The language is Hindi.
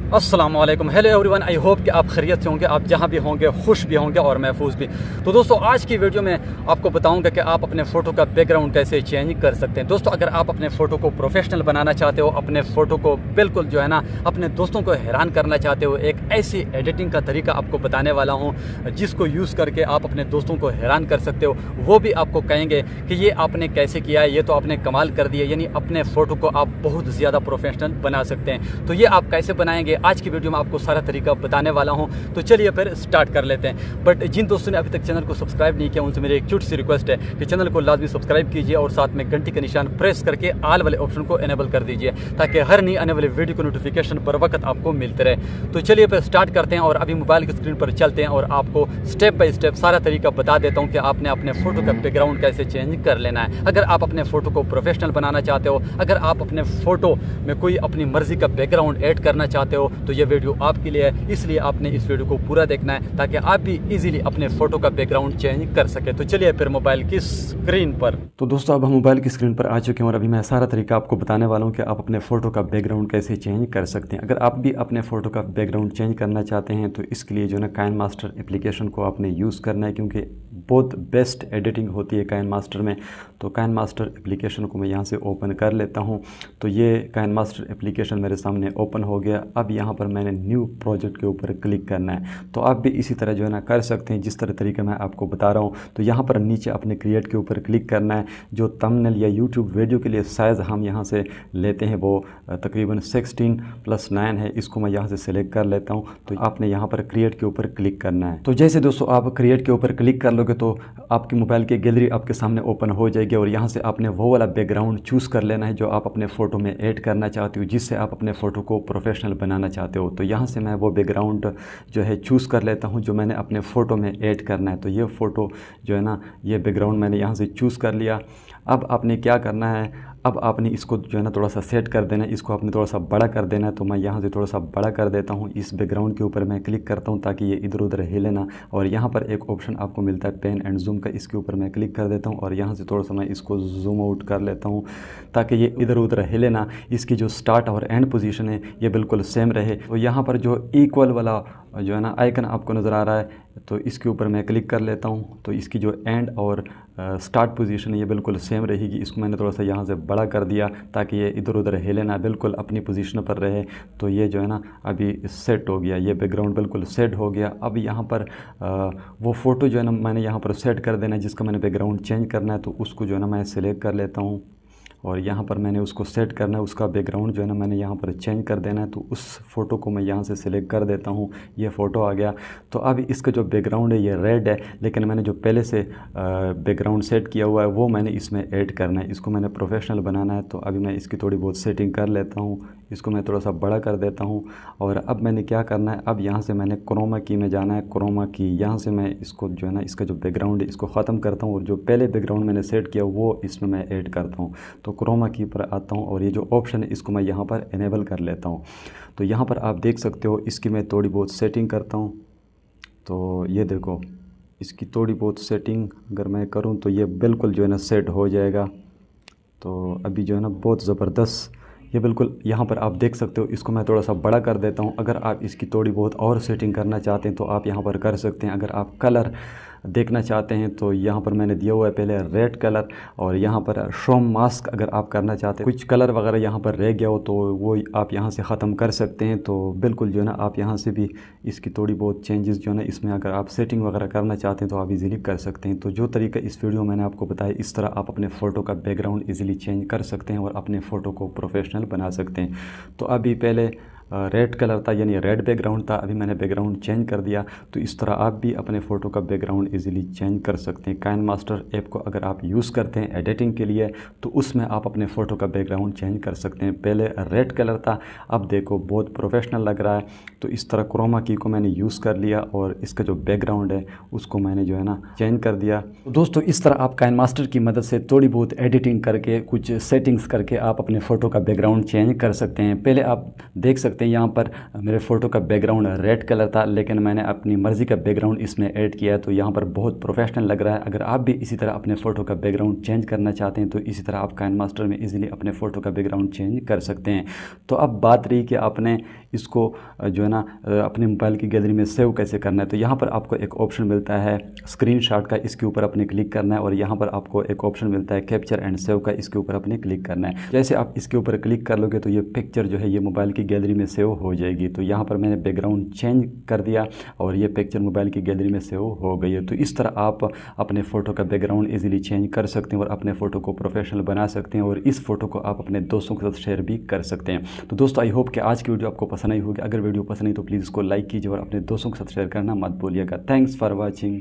अस्सलाम वालेकुम, हेलो एवरीवन। आई होप कि आप खैरियत से होंगे, आप जहां भी होंगे खुश भी होंगे और महफूज भी। तो दोस्तों, आज की वीडियो में आपको बताऊंगा कि आप अपने फ़ोटो का बैकग्राउंड कैसे चेंज कर सकते हैं। दोस्तों, अगर आप अपने फ़ोटो को प्रोफेशनल बनाना चाहते हो, अपने फ़ोटो को बिल्कुल जो है ना अपने दोस्तों को हैरान करना चाहते हो, एक ऐसी एडिटिंग का तरीका आपको बताने वाला हूँ जिसको यूज़ करके आप अपने दोस्तों को हैरान कर सकते हो। वो भी आपको कहेंगे कि ये आपने कैसे किया है, ये तो आपने कमाल कर दिया। यानी अपने फ़ोटो को आप बहुत ज़्यादा प्रोफेशनल बना सकते हैं। तो ये आप कैसे बनाएंगे, आज की वीडियो में आपको सारा तरीका बताने वाला हूं। तो चलिए फिर स्टार्ट कर लेते हैं। बट जिन दोस्तों ने अभी तक चैनल को सब्सक्राइब नहीं किया, उनसे मेरी एक छोटी सी रिक्वेस्ट है कि चैनल को लाजमी सब्सक्राइब कीजिए और साथ में घंटी का निशान प्रेस करके ऑल वाले ऑप्शन को इनेबल कर दीजिए, ताकि हर नई आने वाली वीडियो को नोटिफिकेशन पर वक्त आपको मिलते रहे। तो चलिए फिर स्टार्ट करते हैं और अभी मोबाइल की स्क्रीन पर चलते हैं और आपको स्टेप बाय स्टेप सारा तरीका बता देता हूँ कि आपने अपने फोटो का बैकग्राउंड कैसे चेंज कर लेना है। अगर आप अपने फोटो को प्रोफेशनल बनाना चाहते हो, अगर आप अपने फोटो में कोई अपनी मर्जी का बैकग्राउंड ऐड करना चाहते हो, तो ये वीडियो आपके लिए है। इसलिए आपने इस वीडियो को पूरा देखना है ताकि आप भी इजीली अपने फोटो का बैकग्राउंड चेंज कर सके। तो चलिए फिर मोबाइल की स्क्रीन पर। तो दोस्तों, अब हम मोबाइल की स्क्रीन पर आ चुके हैं और अभी मैं सारा तरीका आपको बताने वाला हूं कि आप अपने फोटो का बैकग्राउंड कैसे चेंज कर सकते हैं। अगर आप भी अपने फोटो का बैकग्राउंड चेंज करना चाहते हैं तो इसके लिए जो है काइनमास्टर एप्लीकेशन को आपने यूज़ करना है, क्योंकि बहुत बेस्ट एडिटिंग होती है काइनमास्टर में। तो काइनमास्टर एप्लीकेशन को मैं यहाँ से ओपन कर लेता हूँ। तो ये काइनमास्टर एप्लीकेशन मेरे सामने ओपन हो गया। अब यहाँ पर मैंने न्यू प्रोजेक्ट के ऊपर क्लिक करना है। तो आप भी इसी तरह जो है ना कर सकते हैं जिस तरह तरीके मैं आपको बता रहा हूँ। तो यहाँ पर नीचे अपने क्रिएट के ऊपर क्लिक करना है। जो थंबनेल या यूट्यूब वीडियो के लिए साइज़ हम यहाँ से लेते हैं वो तकरीबन 16:9 है। इसको मैं यहाँ से सिलेक्ट कर लेता हूँ। तो आपने यहाँ पर क्रिएट के ऊपर क्लिक करना है। तो जैसे दोस्तों आप क्रिएट के ऊपर क्लिक कर लोगे तो आपकी मोबाइल की गैलरी आपके सामने ओपन हो जाएगी और यहाँ से आपने वो वाला बैकग्राउंड चूज़ कर लेना है जो आप अपने फ़ोटो में ऐड करना चाहते हो, जिससे आप अपने फ़ोटो को प्रोफेशनल बनाना चाहते हो। तो यहाँ से मैं वो बैकग्राउंड जो है चूज़ कर लेता हूँ जो मैंने अपने फ़ोटो में ऐड करना है। तो ये फ़ोटो जो है ना, ये बैकग्राउंड मैंने यहाँ से चूज़ कर लिया। अब आपने क्या करना है, अब आपने इसको जो है ना थोड़ा सा सेट कर देना है, इसको आपने थोड़ा सा बड़ा कर देना है। तो मैं यहाँ से थोड़ा सा बड़ा कर देता हूँ। इस बैकग्राउंड के ऊपर मैं क्लिक करता हूँ ताकि ये इधर उधर हिले ना। और यहाँ पर एक ऑप्शन आपको मिलता है पेन एंड जूम का, इसके ऊपर मैं क्लिक कर देता हूँ और यहाँ से थोड़ा सा मैं इसको जूम आउट कर लेता हूँ ताकि ये इधर उधर हिले ना। इसकी जो स्टार्ट और एंड पोजीशन है ये बिल्कुल सेम रहे। तो यहाँ पर जो इक्वल वाला जो है ना आइकन आपको नज़र आ रहा है, तो इसके ऊपर मैं क्लिक कर लेता हूँ। तो इसकी जो एंड और स्टार्ट पोजीशन है ये बिल्कुल सेम रहेगी। इसको मैंने थोड़ा सा यहाँ से बड़ा कर दिया ताकि ये इधर उधर हिले ना, बिल्कुल अपनी पोजीशन पर रहे। तो ये जो है ना अभी सेट हो गया, ये बैकग्राउंड बिल्कुल सेट हो गया। अब यहाँ पर वो फ़ोटो जो है ना मैंने यहाँ पर सेट कर देना है जिसका मैंने बैकग्राउंड चेंज करना है। तो उसको जो है ना मैं सिलेक्ट कर लेता हूँ और यहाँ पर मैंने उसको सेट करना है। उसका बैकग्राउंड जो है ना मैंने यहाँ पर चेंज कर देना है। तो उस फ़ोटो को मैं यहाँ से सिलेक्ट कर देता हूँ। ये फ़ोटो आ गया। तो अब इसका जो बैकग्राउंड है ये रेड है, लेकिन मैंने जो पहले से बैकग्राउंड सेट किया हुआ है वो मैंने इसमें ऐड करना है। इसको मैंने प्रोफेशनल बनाना है। तो अभी मैं इसकी थोड़ी बहुत सेटिंग कर लेता हूँ। इसको मैं थोड़ा सा बड़ा कर देता हूँ। और अब मैंने क्या करना है, अब यहाँ से मैंने क्रोमा की में जाना है। क्रोमा की यहाँ से मैं इसको जो है ना इसका जो बैकग्राउंड है इसको ख़त्म करता हूँ और जो पहले बैकग्राउंड मैंने सेट किया वो इसमें मैं ऐड करता हूँ। तो क्रोमा की पर आता हूँ और ये जो ऑप्शन है इसको मैं यहाँ पर इनेबल कर लेता हूँ। तो यहाँ पर आप देख सकते हो इसकी मैं थोड़ी बहुत सेटिंग करता हूँ। तो ये देखो, इसकी थोड़ी बहुत सेटिंग अगर मैं करूँ तो ये बिल्कुल जो है ना सेट हो जाएगा। तो अभी जो है ना बहुत ज़बरदस्त ये बिल्कुल यहाँ पर आप देख सकते हो। इसको मैं थोड़ा सा बड़ा कर देता हूँ। अगर आप इसकी थोड़ी बहुत और सेटिंग करना चाहते हैं तो आप यहाँ पर कर सकते हैं। अगर आप कलर देखना चाहते हैं तो यहाँ पर मैंने दिया हुआ है पहले रेड कलर, और यहाँ पर शो मास्क अगर आप करना चाहते हैं, कुछ कलर वगैरह यहाँ पर रह गया हो तो वो आप यहाँ से ख़त्म कर सकते हैं। तो बिल्कुल जो है ना आप यहाँ से भी इसकी थोड़ी बहुत चेंजेस जो है ना इसमें अगर आप सेटिंग वगैरह करना चाहते हैं तो आप इजीली कर सकते हैं। तो जो तरीका इस वीडियो में मैंने आपको बताया, इस तरह आप अपने फ़ोटो का बैकग्राउंड ईज़िली चेंज कर सकते हैं और अपने फ़ोटो को प्रोफेशनल बना सकते हैं। तो अभी पहले रेड कलर था, यानी रेड बैकग्राउंड था, अभी मैंने बैकग्राउंड चेंज कर दिया। तो इस तरह आप भी अपने फ़ोटो का बैकग्राउंड इजीली चेंज कर सकते हैं। काइनमास्टर ऐप को अगर आप यूज़ करते हैं एडिटिंग के लिए तो उसमें आप अपने फ़ोटो का बैकग्राउंड चेंज कर सकते हैं। पहले रेड कलर था, अब देखो बहुत प्रोफेशनल लग रहा है। तो इस तरह क्रोमा की को मैंने यूज़ कर लिया और इसका जो बैकग्राउंड है उसको मैंने जो है ना चेंज कर दिया। तो दोस्तों, इस तरह आप काइनमास्टर की मदद से थोड़ी बहुत एडिटिंग करके, कुछ सेटिंग्स करके आप अपने फ़ोटो का बैकग्राउंड चेंज कर सकते हैं। पहले आप देख सकते सकते हैं यहाँ पर मेरे फ़ोटो का बैकग्राउंड रेड कलर था, लेकिन मैंने अपनी मर्ज़ी का बैकग्राउंड इसमें ऐड किया है, तो यहाँ पर बहुत प्रोफेशनल लग रहा है। अगर आप भी इसी तरह अपने फ़ोटो का बैकग्राउंड चेंज करना चाहते हैं तो इसी तरह आप काइनमास्टर में इजीली अपने फ़ोटो का बैकग्राउंड चेंज कर सकते हैं। तो अब बात रही कि आपने इसको जो है ना अपने मोबाइल की गैलरी में सेव कैसे करना है। तो यहाँ पर आपको एक ऑप्शन मिलता है स्क्रीनशॉट का, इसके ऊपर अपने क्लिक करना है, और यहाँ पर आपको एक ऑप्शन मिलता है कैप्चर एंड सेव का, इसके ऊपर अपने क्लिक करना है। जैसे आप इसके ऊपर क्लिक कर लोगे तो ये पिक्चर जो है ये मोबाइल की गैलरी में सेव हो जाएगी। तो यहाँ पर मैंने बैकग्राउंड चेंज कर दिया और ये पिक्चर मोबाइल की गैलरी में सेव हो गई है। तो इस तरह आप अपने फ़ोटो का बैकग्राउंड इजीली चेंज कर सकते हैं और अपने फ़ोटो को प्रोफेशनल बना सकते हैं, और इस फ़ोटो को आप अपने दोस्तों के साथ शेयर भी कर सकते हैं। तो दोस्तों आई होप कि आज की वीडियो आपको पसंद आई होगी। अगर वीडियो पसंद आई तो प्लीज़ इसको लाइक कीजिए और अपने दोस्तों के साथ शेयर करना मत भूलिएगा। Thanks for watching.